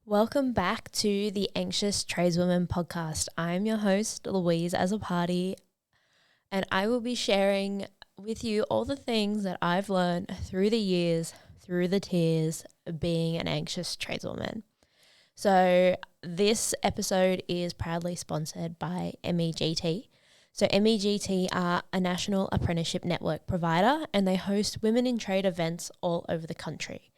Welcome back to the Anxious Tradeswoman podcast. I'm your host, Louise Azzopardi, and I will be sharing with you all the things that I've learned through the years, through the tears of being an anxious tradeswoman. So this episode is proudly sponsored by MEGT. So MEGT are a national apprenticeship network provider, and they host women in trade events all over the country.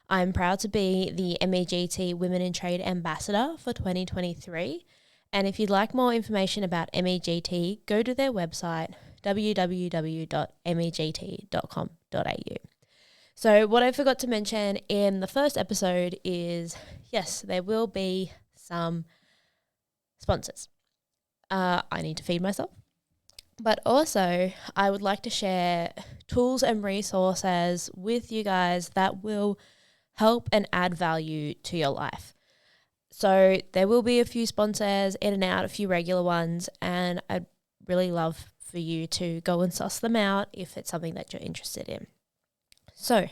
I'm proud to be the MEGT Women in Trade Ambassador for 2023. And if you'd like more information about MEGT, go to their website, www.meg.com.au. So what I forgot to mention in the first episode is, yes, there will be some sponsors. I need to feed myself. But also, I would like to share tools and resources with you guys that will help and add value to your life. So there will be a few sponsors in and out, a few regular ones, and I'd really love for you to go and suss them out if it's something that you're interested in. So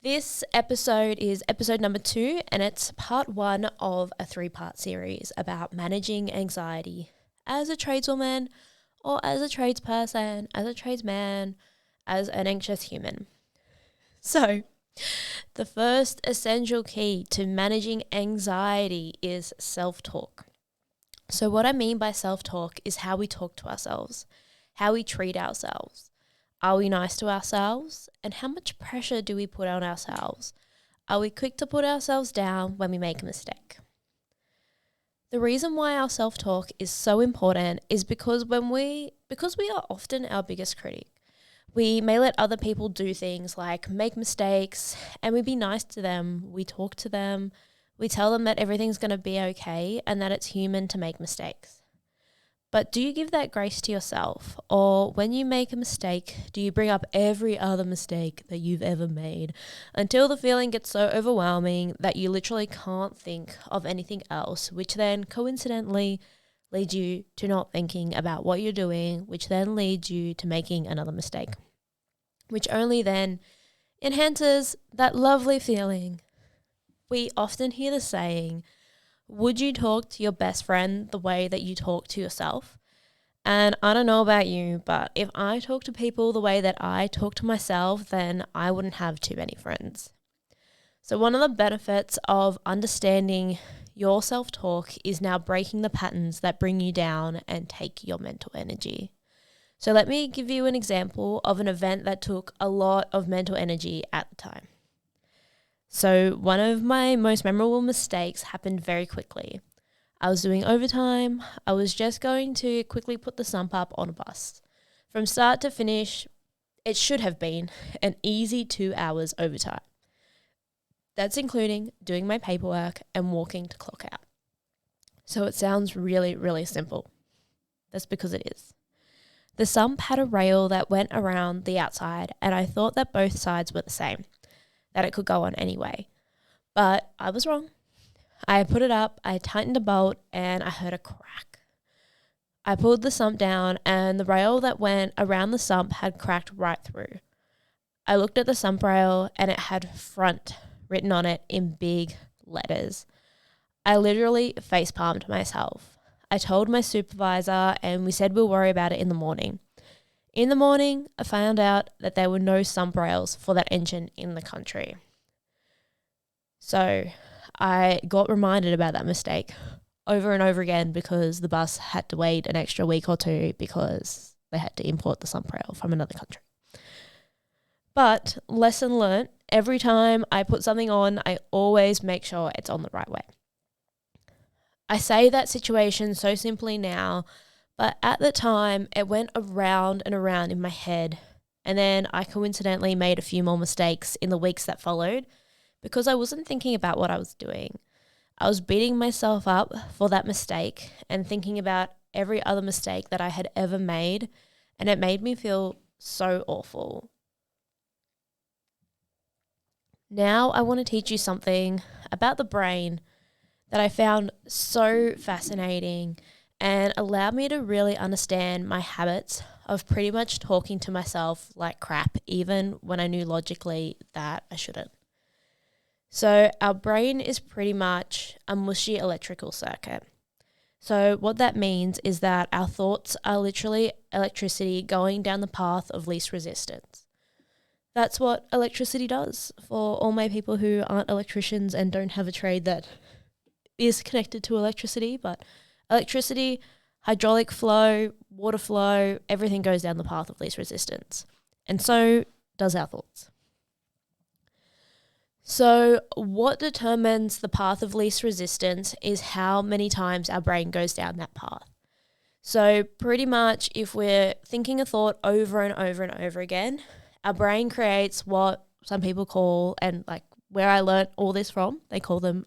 this episode is episode number 2, and it's part 1 of a 3-part series about managing anxiety as a tradeswoman or as a tradesperson, as a tradesman, as an anxious human. So the first essential key to managing anxiety is self-talk. So what I mean by self-talk is how we talk to ourselves, how we treat ourselves. Are we nice to ourselves? And how much pressure do we put on ourselves? Are we quick to put ourselves down when we make a mistake? The reason why our self-talk is so important is because we are often our biggest critic. We may let other people do things like make mistakes, and we be nice to them. We talk to them. We tell them that everything's going to be okay and that it's human to make mistakes. But do you give that grace to yourself? Or when you make a mistake, do you bring up every other mistake that you've ever made until the feeling gets so overwhelming that you literally can't think of anything else, which then coincidentally leads you to not thinking about what you're doing, which then leads you to making another mistake, which only then enhances that lovely feeling. We often hear the saying, would you talk to your best friend the way that you talk to yourself? And I don't know about you, but if I talk to people the way that I talk to myself, then I wouldn't have too many friends. So one of the benefits of understanding your self-talk is now breaking the patterns that bring you down and take your mental energy. So let me give you an example of an event that took a lot of mental energy at the time. So one of my most memorable mistakes happened very quickly. I was doing overtime. I was just going to quickly put the sump up on a bus. From start to finish, it should have been an easy 2 hours overtime. That's including doing my paperwork and walking to clock out. So it sounds really, really simple. That's because it is. The sump had a rail that went around the outside, and I thought that both sides were the same, that it could go on anyway. But I was wrong. I put it up, I tightened a bolt, and I heard a crack. I pulled the sump down, and the rail that went around the sump had cracked right through. I looked at the sump rail, and it had front written on it in big letters. I literally facepalmed myself. I told my supervisor, and we said we'll worry about it in the morning. In the morning, I found out that there were no sump rails for that engine in the country. So I got reminded about that mistake over and over again because the bus had to wait an extra week or 2 because they had to import the sump rail from another country. But lesson learnt, every time I put something on, I always make sure it's on the right way. I say that situation so simply now, but at the time it went around and around in my head, and then I coincidentally made a few more mistakes in the weeks that followed because I wasn't thinking about what I was doing. I was beating myself up for that mistake and thinking about every other mistake that I had ever made, and it made me feel so awful. Now I want to teach you something about the brain that I found so fascinating and allowed me to really understand my habits of pretty much talking to myself like crap, even when I knew logically that I shouldn't. So our brain is pretty much a mushy electrical circuit. So what that means is that our thoughts are literally electricity going down the path of least resistance. That's what electricity does for all my people who aren't electricians and don't have a trade that is connected to electricity. But electricity, hydraulic flow, water flow, everything goes down the path of least resistance. And so does our thoughts. So what determines the path of least resistance is how many times our brain goes down that path. So pretty much if we're thinking a thought over and over and over again, our brain creates what some people call, and like where I learnt all this from, they call them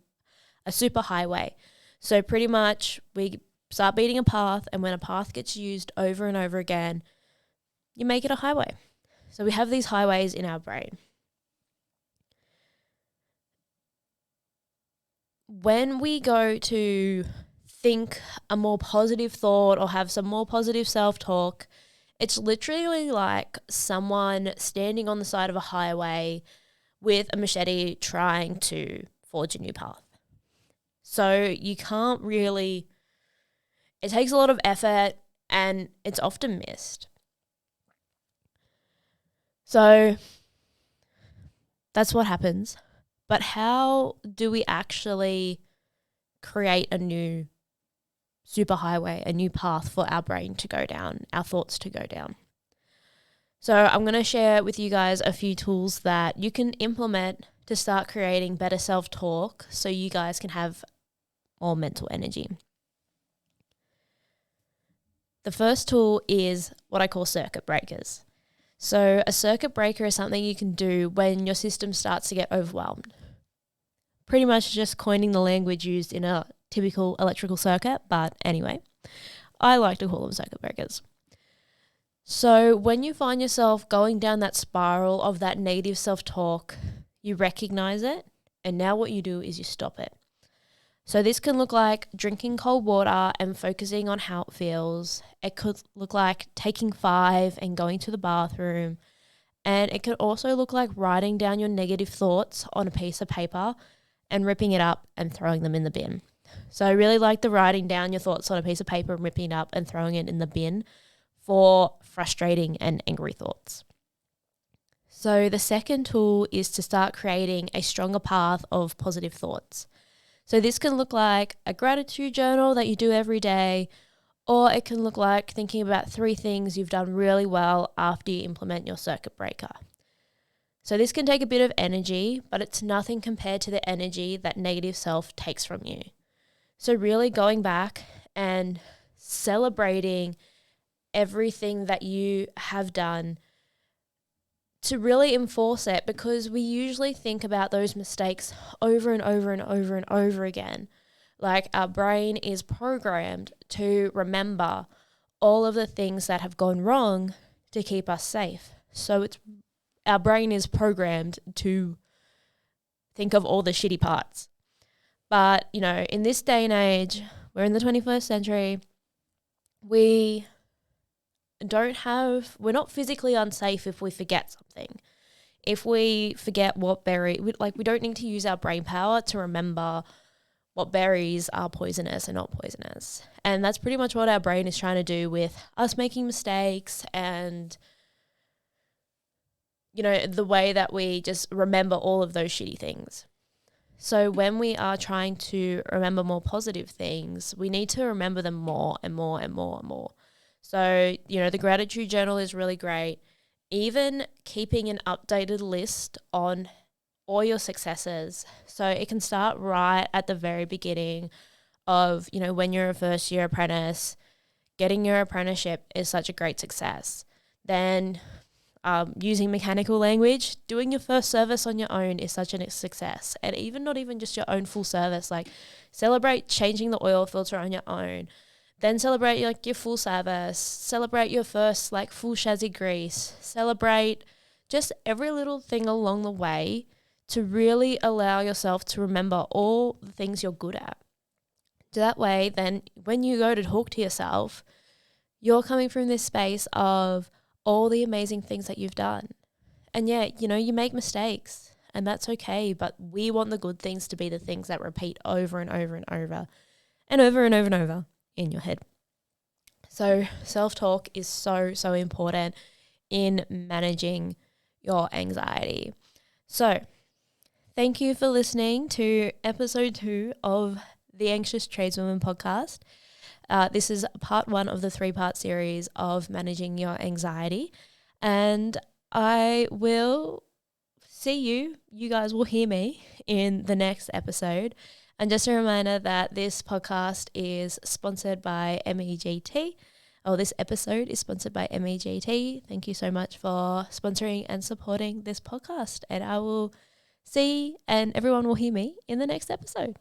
a superhighway. So pretty much we start beating a path, and when a path gets used over and over again, you make it a highway. So we have these highways in our brain. When we go to think a more positive thought or have some more positive self-talk, it's literally like someone standing on the side of a highway with a machete trying to forge a new path. So you can't really, it takes a lot of effort and it's often missed. So that's what happens. But how do we actually create a new superhighway, a new path for our brain to go down, our thoughts to go down? So I'm going to share with you guys a few tools that you can implement to start creating better self-talk so you guys can have more mental energy. The first tool is what I call circuit breakers. So a circuit breaker is something you can do when your system starts to get overwhelmed. Pretty much just coining the language used in a typical electrical circuit, but anyway, I like to call them circuit breakers. So when you find yourself going down that spiral of that negative self-talk, you recognize it, and now what you do is you stop it. So this can look like drinking cold water and focusing on how it feels. It could look like taking 5 and going to the bathroom. And it could also look like writing down your negative thoughts on a piece of paper and ripping it up and throwing them in the bin. So I really like the writing down your thoughts on a piece of paper and ripping it up and throwing it in the bin for frustrating and angry thoughts. So the second tool is to start creating a stronger path of positive thoughts. So this can look like a gratitude journal that you do every day, or it can look like thinking about 3 things you've done really well after you implement your circuit breaker. So this can take a bit of energy, but it's nothing compared to the energy that negative self takes from you. So really going back and celebrating everything that you have done to really enforce it, because we usually think about those mistakes over and over and over and over again. Like our brain is programmed to remember all of the things that have gone wrong to keep us safe. So our brain is programmed to think of all the shitty parts. But, you know, in this day and age, we're in the 21st century, we're not physically unsafe if we forget something. If we forget what berry, we don't need to use our brain power to remember what berries are poisonous and not poisonous. And that's pretty much what our brain is trying to do with us making mistakes and, you know, the way that we just remember all of those shitty things. So when we are trying to remember more positive things, we need to remember them more and more and more and more. So, you know, the gratitude journal is really great. Even keeping an updated list on all your successes. So it can start right at the very beginning of, you know, when you're a first year apprentice, getting your apprenticeship is such a great success. Then using mechanical language, doing your first service on your own is such a success. And even not even just your own full service, like celebrate changing the oil filter on your own. Then celebrate like your full service, celebrate your first like full chassis grease, celebrate just every little thing along the way to really allow yourself to remember all the things you're good at. So that way, then when you go to talk to yourself, you're coming from this space of all the amazing things that you've done. And yeah, you know, you make mistakes and that's okay. But we want the good things to be the things that repeat over and over and over and over and over and over in your head. So self-talk is so, so important in managing your anxiety. So thank you for listening to episode 2 of the Anxious Tradeswoman podcast. This is part 1 of the 3-part series of managing your anxiety. And I will see you guys will hear me in the next episode. And just a reminder that this podcast is sponsored by MEGT. This episode is sponsored by MEGT. Thank you so much for sponsoring and supporting this podcast. And I will see and everyone will hear me in the next episode.